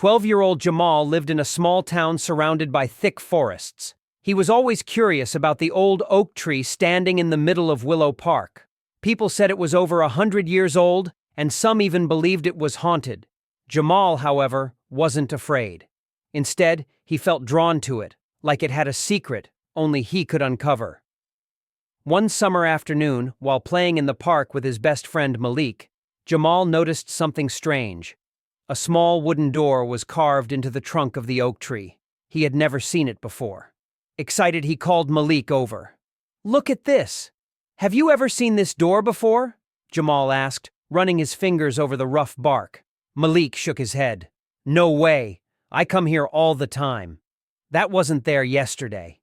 12-year-old Jamal lived in a small town surrounded by thick forests. He was always curious about the old oak tree standing in the middle of Willow Park. People said it was over 100 years old, and some even believed it was haunted. Jamal, however, wasn't afraid. Instead, he felt drawn to it, like it had a secret only he could uncover. One summer afternoon, while playing in the park with his best friend Malik, Jamal noticed something strange. A small wooden door was carved into the trunk of the oak tree. He had never seen it before. Excited, he called Malik over. "Look at this! Have you ever seen this door before?" Jamal asked, running his fingers over the rough bark. Malik shook his head. "No way! I come here all the time. That wasn't there yesterday."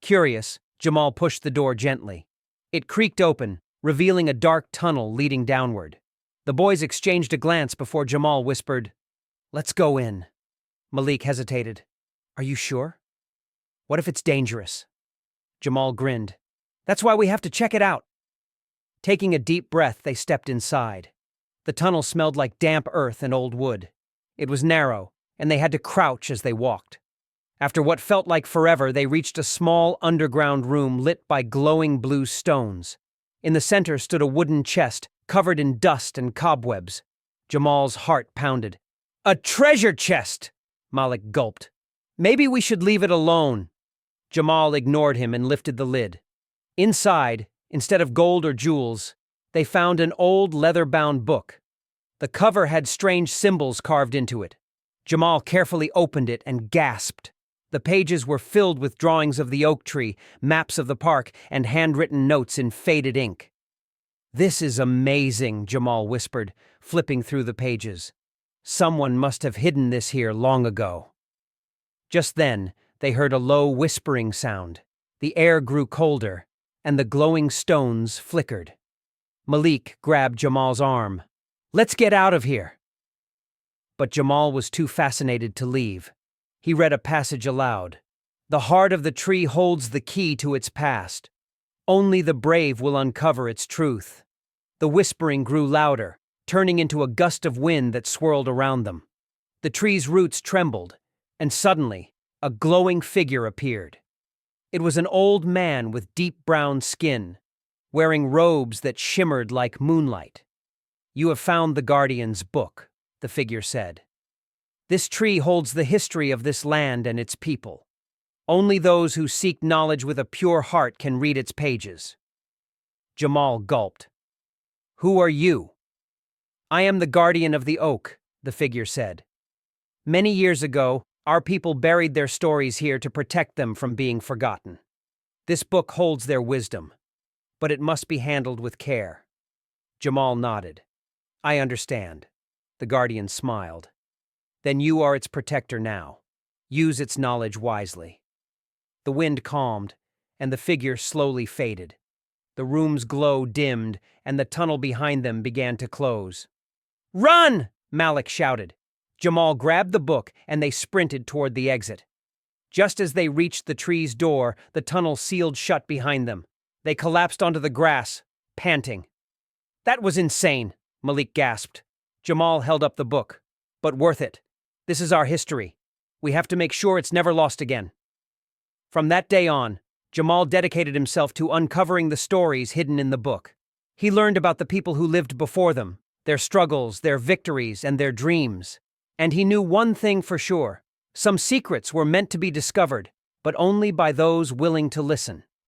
Curious, Jamal pushed the door gently. It creaked open, revealing a dark tunnel leading downward. The boys exchanged a glance before Jamal whispered, "Let's go in." Malik hesitated. "Are you sure? What if it's dangerous?" Jamal grinned. "That's why we have to check it out." Taking a deep breath, they stepped inside. The tunnel smelled like damp earth and old wood. It was narrow, and they had to crouch as they walked. After what felt like forever, they reached a small underground room lit by glowing blue stones. In the center stood a wooden chest, covered in dust and cobwebs. Jamal's heart pounded. "A treasure chest!" Malik gulped. "Maybe we should leave it alone." Jamal ignored him and lifted the lid. Inside, instead of gold or jewels, they found an old leather-bound book. The cover had strange symbols carved into it. Jamal carefully opened it and gasped. The pages were filled with drawings of the oak tree, maps of the park, and handwritten notes in faded ink. "This is amazing," Jamal whispered, flipping through the pages. "Someone must have hidden this here long ago." Just then, they heard a low whispering sound. The air grew colder, and the glowing stones flickered. Malik grabbed Jamal's arm. "Let's get out of here." But Jamal was too fascinated to leave. He read a passage aloud. "The heart of the tree holds the key to its past. Only the brave will uncover its truth." The whispering grew louder, turning into a gust of wind that swirled around them. The tree's roots trembled, and suddenly, a glowing figure appeared. It was an old man with deep brown skin, wearing robes that shimmered like moonlight. "You have found the Guardian's book," the figure said. "This tree holds the history of this land and its people. Only those who seek knowledge with a pure heart can read its pages." Jamal gulped. "Who are you?" "I am the guardian of the oak," the figure said. "Many years ago, our people buried their stories here to protect them from being forgotten. This book holds their wisdom, but it must be handled with care." Jamal nodded. "I understand." The guardian smiled. "Then you are its protector now. Use its knowledge wisely." The wind calmed, and the figure slowly faded. The room's glow dimmed, and the tunnel behind them began to close. "Run!" Malik shouted. Jamal grabbed the book, and they sprinted toward the exit. Just as they reached the tree's door, the tunnel sealed shut behind them. They collapsed onto the grass, panting. "That was insane," Malik gasped. Jamal held up the book. "But worth it. This is our history. We have to make sure it's never lost again." From that day on, Jamal dedicated himself to uncovering the stories hidden in the book. He learned about the people who lived before them, their struggles, their victories, and their dreams. And he knew one thing for sure: some secrets were meant to be discovered, but only by those willing to listen.